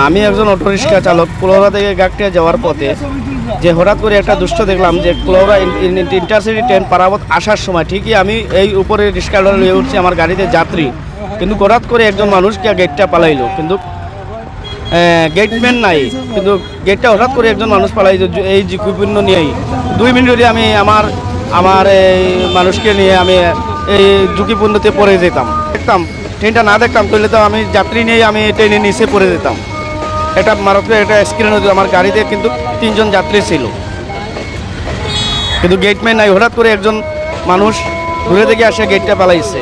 আমি একজন অটোরিক্সা চালক কুলাউড়া থেকে গাকটিয়া যাওয়ার পথে যে হঠাৎ করে একটা দৃশ্য দেখলাম যে কুলাউড়া ইন্টারসিটি ট্রেন পারাবত আসার সময় ঠিকই আমি এই উপরে রিক্সাটা নিয়ে উঠছি আমার গাড়িতে যাত্রী, কিন্তু হঠাৎ করে একজন মানুষকে গেটটা পালাইলো, কিন্তু গেটম্যান নাই, কিন্তু গেটটা হঠাৎ করে একজন মানুষ পালাইলো এই ঝুঁকিপূর্ণ নিয়েই। 2 মিনিটে আমি আমার এই মানুষকে নিয়ে আমি এই ঝুঁকিপূর্ণতে পড়ে যেতাম। দেখতাম ট্রেনটা না দেখতাম তাহলে তো আমি যাত্রী নিয়েই আমি ট্রেনের নিচে পড়ে যেতাম। এটা মারাত্মক একটা অ্যাক্সিডেন্ট হতো। আমার গাড়িতে কিন্তু 3 জন যাত্রী ছিল, কিন্তু গেটম্যান নাই, হঠাৎ করে একজন মানুষ ঘুরে থেকে আসে গেটটা পালাইছে।